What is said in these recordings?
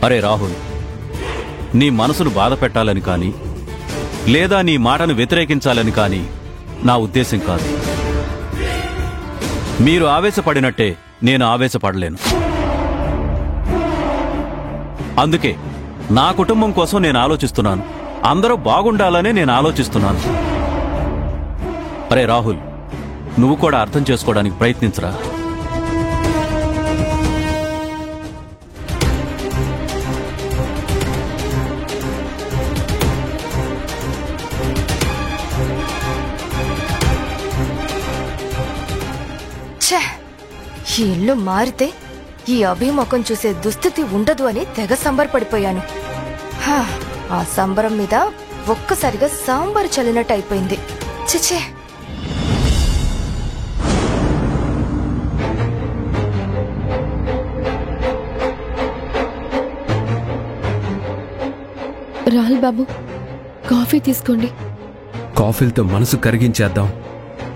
అరే రాహుల్, నీ మనసును బాధ పెట్టాలని కానీ లేదా నీ మాటను వ్యతిరేకించాలని కానీ నా ఉద్దేశం కాదు. మీరు ఆవేశపడినట్టే నేను ఆవేశపడలేను. అందుకే నా కుటుంబం కోసం నేను ఆలోచిస్తున్నాను. అందరూ బాగుండాలనే నేను ఆలోచిస్తున్నాను. అరే రాహుల్, నువ్వు కూడా అర్థం చేసుకోవడానికి ప్రయత్నించరా. ఈ ఇల్లు మారితే ఈ అభిముఖం చూసే దుస్థితి ఉండదు అని తెగ సంబరపడిపోయాను. ఆ సంబరం మీద ఒక్కసారిగా సాంబారు చల్లినట్టు అయిపోయింది. చిచే, రాహుల్ బాబు, కాఫీ తీసుకోండి. కాఫీలతో మనసు కరిగించేద్దాం,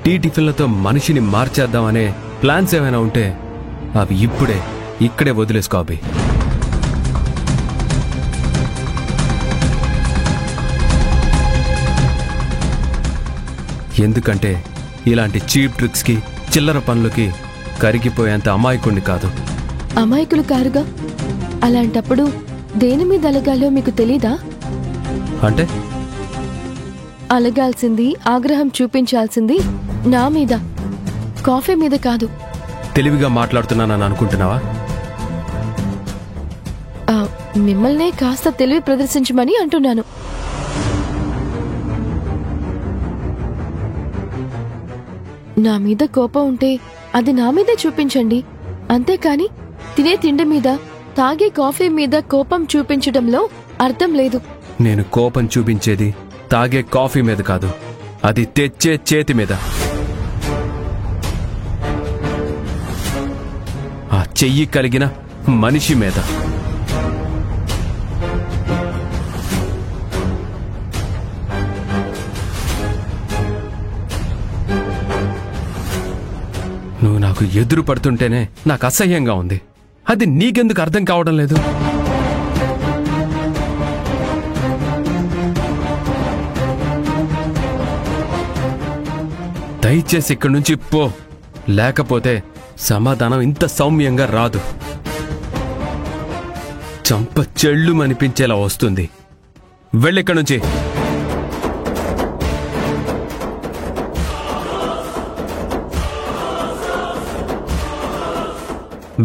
టీ టిఫిన్లతో మనిషిని మార్చేద్దాం అనే ప్లాన్స్ ఏమైనా ఉంటే అవి ఇక్కడే వదిలేసుకో అభి. ఎందుకంటే ఇలాంటి చీప్ ట్రిక్స్కి చిల్లర పనులకి కరిగిపోయేంత అమాయకుణ్ణి కాదు. అమాయకులు కారుగా. అలాంటప్పుడు దేని మీద అలగాలో మీకు తెలీదా? అంటే అలగాల్సింది, ఆగ్రహం చూపించాల్సింది నా మీద, కాఫీ మీద కాదు. తెలివిగా మాట్లాడుతున్నానని అనుకుంటున్నావా? మిమ్మల్నే కాస్త తెలివి ప్రదర్శించమని అంటున్నాను. నా మీద కోపం ఉంటే అది నా మీదే చూపించండి. అంతేకాని తినే తిండి మీద, తాగే కాఫీ మీద కోపం చూపించడంలో అర్థం లేదు. నేను కోపం చూపించేది తాగే కాఫీ మీద కాదు, అది తెచ్చే చేతి మీద. ఆ చెయ్యి కలిగిన మనిషి మీద. నువ్వు నాకు ఎదురు పడుతుంటేనే నాకు అసహ్యంగా ఉంది. అది నీకెందుకు అర్థం కావడం లేదు? దయచేసి ఇక్కడి నుంచి పో, లేకపోతే సమాధానం ఇంత సౌమ్యంగా రాదు. చంప చెళ్ళు అనిపించేలా వస్తుంది. వెళ్ళిక్కడి నుంచి.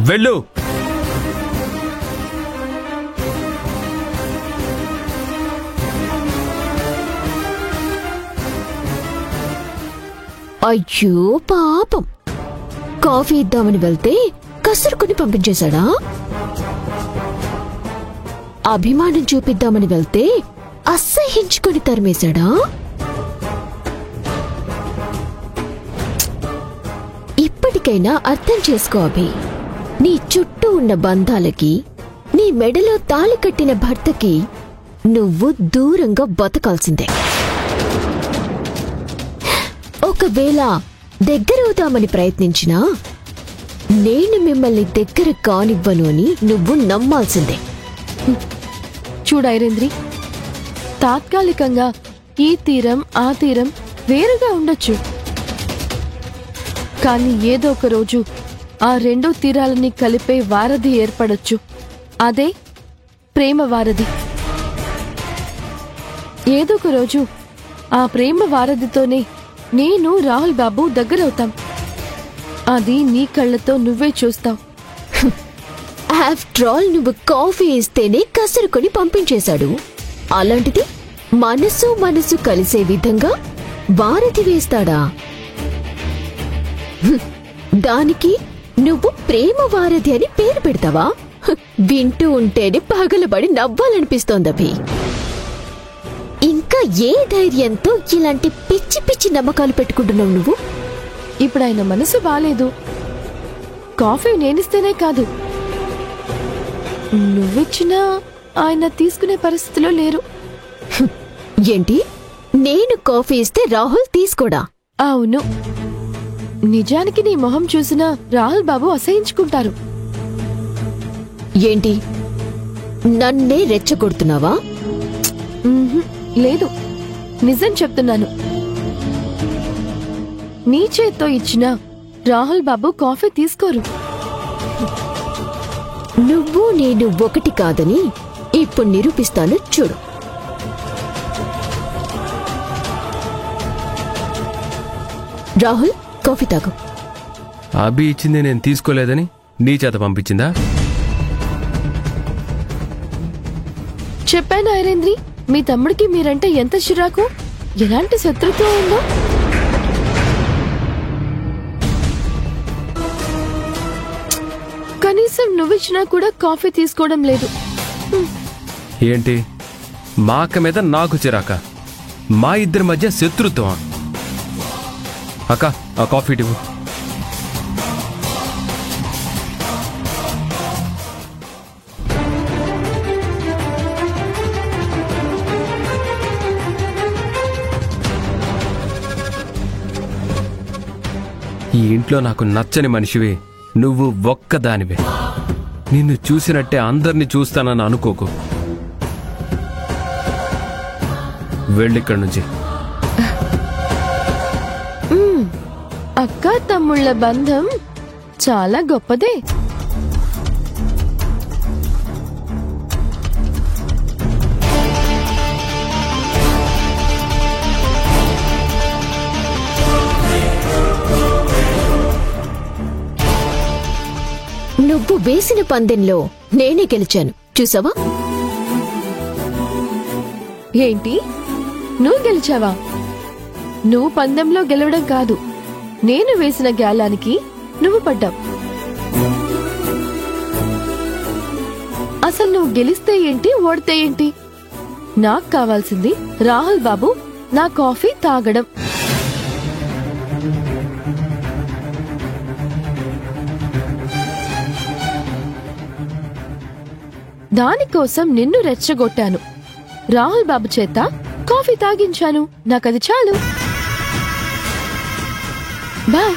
వెళ్ళు. అయ్యో పాపం, కాఫీ ఇద్దామని వెళ్తే కసురుకుని పంపించేశాడా? అభిమానం చూపిద్దామని వెళ్తే అసహ్యించుకుని తరిమేశాడా? ఇప్పటికైనా అర్థం చేసుకో అభి. నీ చుట్టూ ఉన్న బంధాలకి, నీ మెడలో తాళి కట్టిన భర్తకి నువ్వు దూరంగా బతకాల్సిందే. ఒకవేళ దగ్గరవుతామని ప్రయత్నించినా నేను మిమ్మల్ని దగ్గర కానివ్వను అని నువ్వు నమ్మాల్సిందే. చూడైరేంద్రి, తాత్కాలికంగా ఈ తీరం ఆ తీరం వేరుగా ఉండొచ్చు, కానీ ఏదో ఒక రోజు ఆ రెండు తీరాలని కలిపే వారధి ఏర్పడొచ్చు. అదే ప్రేమ వారధి. ఏదో ఒక రోజు ఆ ప్రేమ వారధితోనే నేను, రాహుల్ బాబు దగ్గరవుతాం. అది నీ కళ్ళతో నువ్వే చూస్తావు. ఆఫ్టర్ ఆల్ నువ్వు కాఫీ ఇస్తేనే కసురుకొని పంపించేశాడు. అలాంటిది మనసు మనసు కలిసే విధంగా వారధి వేస్తాడా? దానికి నువ్వు ప్రేమ వారధి అని పేరు పెడతావా? వింటూ ఉంటేనే పగలబడి నవ్వాలనిపిస్తోందభి. ఇంకా ఏ ధైర్యంతో ఇలాంటి పిచ్చి పిచ్చి నమ్మకాలు పెట్టుకుంటున్నావు నువ్వు? ఇప్పుడు ఆయన మనసు బాలేదు. కాఫీ నేనిస్తేనే కాదు, నువ్విచ్చినా ఆయన తీసుకునే పరిస్థితిలో లేరు. ఏంటి, నేను కాఫీ ఇస్తే రాహుల్ తీసుకోడా? అవును. నిజానికి నీ మొహం చూసినా రాహుల్ బాబు అసహించుకుంటారు. ఏంటి, నన్నే రెచ్చగొడుతున్నావా? లేదు, నిజం చెప్తున్నాను. నీ చేత్తో ఇచ్చిన రాహుల్ బాబు కాఫీ తీసుకోరు. నువ్వు నేను ఒకటి కాదని ఇప్పుడు నిరూపిస్తాను, చూడు. రాహుల్, కాఫీ తాగు. అభి ఇచ్చింది నేను తీసుకోలేదని నీ చేత పంపించిందా? చెప్పాను ఐరేంద్రి, మీ తమ్ముడికి మీరంటే ఎంత చిరాకు, ఎలాంటి శత్రుత్వం ఉందో. కనీసం నువ్విచ్చినా కూడా కాఫీ తీసుకోవడం లేదు. ఏంటి, మా అక్క మీద నాకు చిరాక? మా ఇద్దరి మధ్య శత్రుత్వం? అక్క, ఆ కాఫీ ఇవ్వు. ఈ ఇంట్లో నాకు నచ్చని మనిషివి నువ్వు ఒక్కదానివే. నిన్ను చూసినట్టే అందరినీ చూస్తానని అనుకోకు. వెళ్ళిక్కడి నుంచి. అక్క తమ్ముళ్ళ బంధం చాలా గొప్పదే. నువ్వు వేసిన పందెంలో నేనే గెలిచాను, చూసావా? ఏంటి, నువ్వు గెలిచావా? నువ్వు పందెంలో గెలవడం కాదు, నేను వేసిన గ్యాలానికి నువ్వు పడ్డావు. అసలు నువ్వు గెలిస్తే ఏంటి, ఓడితే ఏంటి? నాకు కావాల్సింది రాహుల్ బాబు నా కాఫీ తాగడం. దానికోసం నిన్ను రెచ్చగొట్టాను, రాహుల్ బాబు చేత కాఫీ తాగించాను. నాకది చాలు. బాయ్.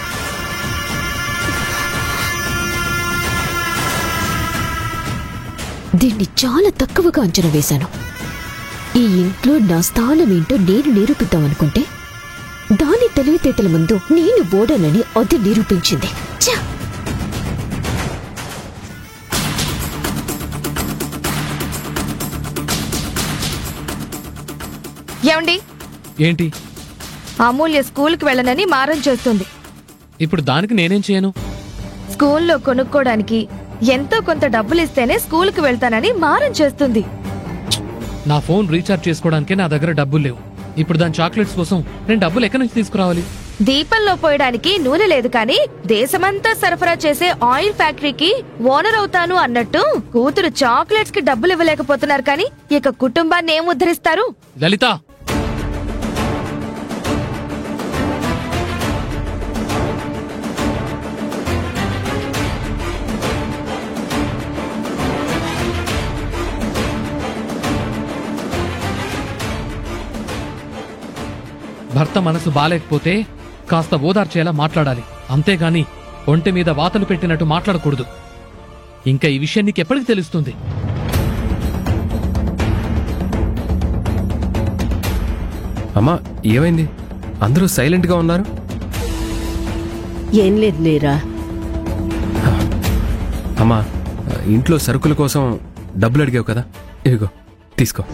దీన్ని చాలా తక్కువగా అంచనా వేశాను. ఈ ఇంట్లో నా స్థానం ఏంటో నేను నిరూపిద్దామనుకుంటే దాని తెలివితేటల ముందు నేను ఓడానని అది నిరూపించింది. ఛ! ఏమండి, ఏంటి? అమూల్య స్కూల్కి వెళ్ళనని మారం చేస్తుంది. ఇప్పుడు దానికి నేనేం చేయను? స్కూల్లో కొనుక్కోడానికి ఎంతో కొంత డబ్బులిస్తేనే స్కూల్కి వెళ్తానని మారం చేస్తుంది. నా ఫోన్ రీఛార్జ్ చేసుకోవడానికే నా దగ్గర డబ్బులు లేవు. ఇప్పుడు దాని చాక్లెట్స్ కోసం నేను డబ్బులు ఎక్కడి నుంచి తీసుకురావాలి? దీపంలో పోయడానికి నూనె లేదు కానీ దేశమంతా సరఫరా చేసే ఆయిల్ ఫ్యాక్టరీకి ఓనర్ అవుతాను అన్నట్టు కూతురు చాక్లెట్స్ కి డబ్బులు ఇవ్వలేకపోతున్నారు కానీ ఇక కుటుంబాన్ని ఏం ఉద్ధరిస్తారు? లలిత, భర్త మనసు బాలేకపోతే కాస్త ఓదార్చేలా మాట్లాడాలి, అంతేగాని ఒంటి మీద వాతలు పెట్టినట్టు మాట్లాడకూడదు. ఇంకా ఈ విషయం నీకెప్పటికి తెలుస్తుంది? అమ్మా, ఏమైంది? అందరూ సైలెంట్గా ఉన్నారు. ఏం లేదు లేరా. అమ్మా, ఇంట్లో సరుకుల కోసం డబ్బులు అడిగావు కదా, ఇదిగో తీసుకో.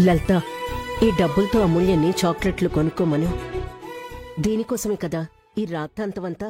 లలిత, ఈ డబ్బులతో అమూల్యాన్ని చాక్లెట్లు కొనుక్కోమను. దీనికోసమే కదా ఈ రాత్రంతవంతా.